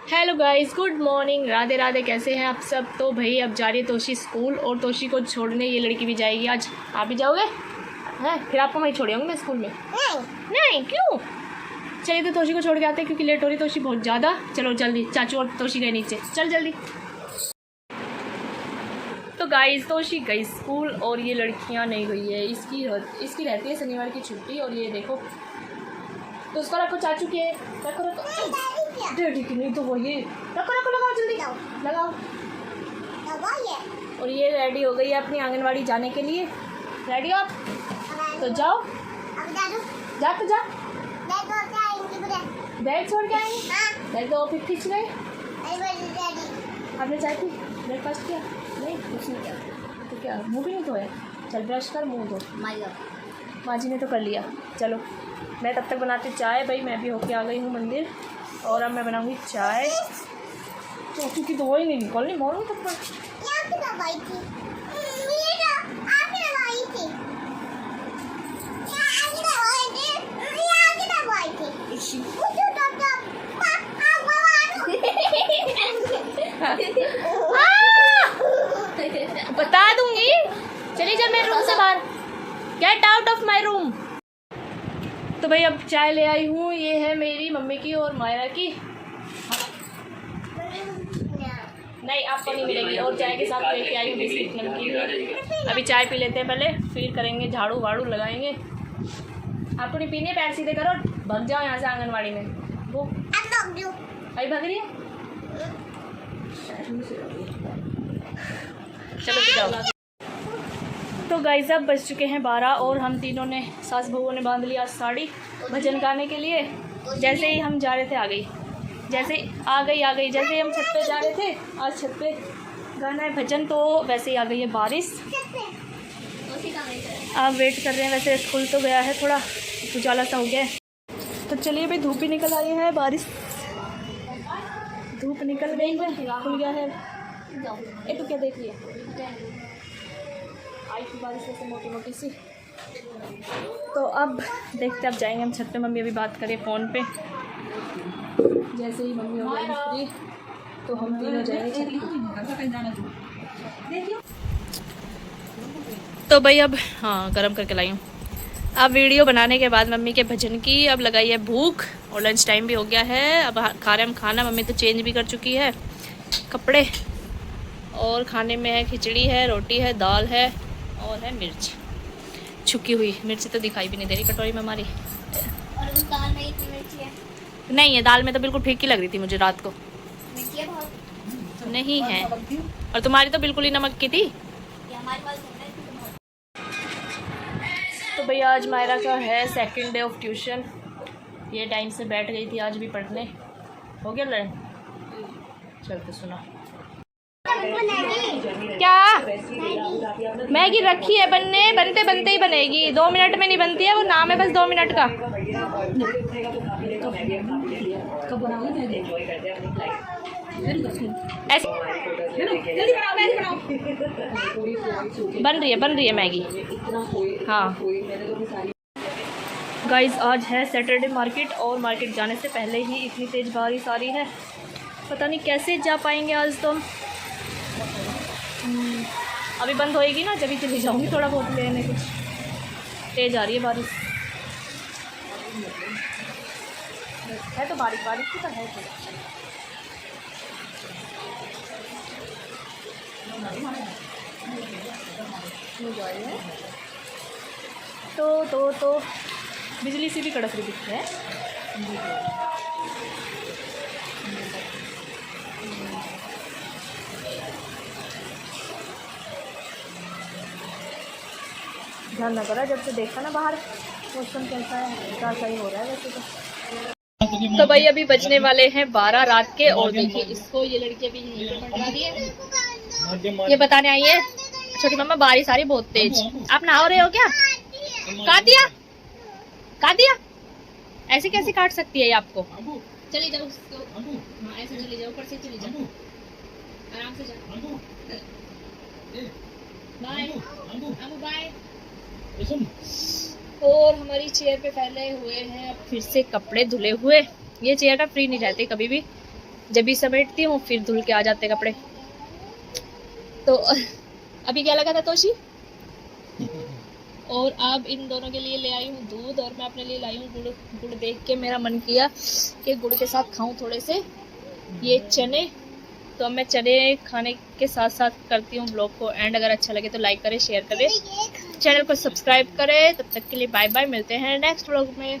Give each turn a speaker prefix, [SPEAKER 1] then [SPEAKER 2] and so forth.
[SPEAKER 1] Hello guys, good morning, Radhe Radhe. कैसे हैं आप सब? तो भाई अब जा रही है तोशी स्कूल और तोशी को छोड़ने ये लड़की भी जाएगी। आज आप भी जाओगे? हैं? फिर आपको वहीं छोड़े होंगे मैं स्कूल में? नहीं क्यों? चलिए तो तोशी को छोड़ के आते हैं क्योंकि लेट हो रही तोशी बहुत ज़्यादा। चलो जल्दी, चाचू और तोशी गए नीचे, चल जल्दी। तो गाइस तोशी गई स्कूल और ये लड़कियाँ नहीं गई है। इसकी रहती है शनिवार की छुट्टी। और ये देखो तो उसको रखो, चाचू के रखो डैडी की नहीं तो वो ये रखो लगाओ जल्दी लगाओ। और ये रेडी हो गई है अपनी आंगनवाड़ी जाने के लिए। रेडी हो आप? तो जाओ, जा तो जा। बैग छोड़ के आएंगे? बैग तो फिर खींच गए। आपने चाय पी? ब्रेकफास्ट किया? नहीं कुछ नहीं किया। तो क्या मुँह भी नहीं धोया? चल ब्रश कर, मुँह धो। माँ जी ने तो कर लिया। चलो मैं तब तक बनाती चाय। भाई मैं भी होके आ गई हूँ मंदिर और अब मैं बनाऊंगी चाय। चौकी की दवाई नहीं निकलनी मालूम तब तक। बता दूंगी। चलिए जब मेरे रूम से बाहर, get out of my room. तो भाई अब चाय ले आई हूँ। ये है मेरी मम्मी की और मायरा की। नहीं आपको नहीं मिलेगी। और चाय के साथ लेके आई हूँ बिस्किट नमकीन। अभी चाय पी लेते हैं पहले, फिर करेंगे झाड़ू वाड़ू लगाएंगे। आपको नहीं पीनी है? पैर सीधे करो, भाग जाओ यहाँ से आंगनवाड़ी में। वो अभी भाग रही है। चलो जाओ। तो गाइस अब बज चुके हैं 12 और हम तीनों ने, सास बहू ने बांध लिया साड़ी भजन गाने के लिए। जैसे ही हम जा रहे थे आ गई, जैसे आ गई। जैसे ही हम छत पे जा रहे थे, आज छत पे गाना है भजन, तो वैसे ही आ गई है बारिश। आप वेट कर रहे हैं। वैसे स्कूल तो गया है, थोड़ा उजाला सा हो गया है। तो चलिए भाई धूप भी निकल आई है, बारिश धूप निकल गई है, खुल गया है। ये तो क्या देख लिया आई थी बारिश ऐसे मोटी मोटी सी। तो अब देखते अब जाएंगे हम छत पे। मम्मी अभी बात करें फ़ोन पे। जैसे ही मम्मी हो गई फ्री तो हम तीनों जाएंगे छत पे। तो भाई अब हाँ गरम करके लाई हूँ। अब वीडियो बनाने के बाद मम्मी के भजन की अब लगाई है भूख और लंच टाइम भी हो गया है। अब खा रहे हम खाना। मम्मी तो चेंज भी कर चुकी है कपड़े। और खाने में है खिचड़ी है, रोटी है, दाल है और है मिर्च छुकी हुई। मिर्च तो दिखाई भी नहीं दे रही कटोरी में हमारी।
[SPEAKER 2] और उस दाल में इतनी मिर्ची है?
[SPEAKER 1] नहीं है, दाल में तो बिल्कुल फीकी लग रही थी मुझे रात को।
[SPEAKER 2] मिर्ची है बहुत?
[SPEAKER 1] नहीं है। और तुम्हारी तो बिल्कुल ही नमक की थी।
[SPEAKER 2] हमारे पास
[SPEAKER 1] तो भैया आज मायरा का है सेकंड डे ऑफ ट्यूशन। ये टाइम से बैठ गई थी आज भी पढ़ने। हो गया लर्न? चलते सुना। क्या मैगी रखी है बनने? बनते बनते ही बनेगी, 2 मिनट में नहीं बनती है। वो नाम है बस 2 मिनट का। ऐसे बन रही है मैगी। हाँ गाइस आज है सैटरडे मार्केट और मार्केट जाने से पहले ही इतनी तेज़ बारिश आ रही है। पता नहीं कैसे जा पाएंगे आज तो। अभी बंद होएगी ना जब ही चली जाऊंगी थोड़ा बहुत लेने। कुछ तेज़ आ रही है बारिश। है तो बारिश की तो है तो बिजली से भी कड़क रही दिखती है। ध्यान ना करा जब से देखा ना बाहर मौसम कैसा है, क्या सही हो रहा है वैसे तो भाई अभी बजने वाले हैं 12 रात के। और देखिए इसको, ये लड़की अभी यहीं पे मंडरा रही है। ये बताने आई है छोटी मम्मा बारिश आ रही बहुत तेज, आप नहा रहे हो क्या? काट दिया? ऐसे कैसे काट सकती है ये आपको? चली जाओ हाँ ऐसे चली जाओ, ऊपर से चली जाओ, आराम से जाओ। बाय। और हमारी चेयर पे फैले हुए हैं अब फिर से कपड़े धुले हुए। ये चेयर ना फ्री नहीं रहती कभी भी, जब भी समेटती हूँ फिर धुल के आ जाते कपड़े। तो अभी क्या लगा था तोशी? और अब इन दोनों के लिए ले आई हूँ दूध और मैं अपने लिए लाई हूँ गुड़। गुड़ देख के मेरा मन किया कि गुड़ के साथ खाऊं थोड़े से ये चने। तो अब मैं चने खाने के साथ साथ करती हूँ ब्लॉग को एंड। अगर अच्छा लगे तो लाइक करें, शेयर करें, चैनल को सब्सक्राइब करें। तब तक के लिए बाय बाय, मिलते हैं नेक्स्ट ब्लॉग में।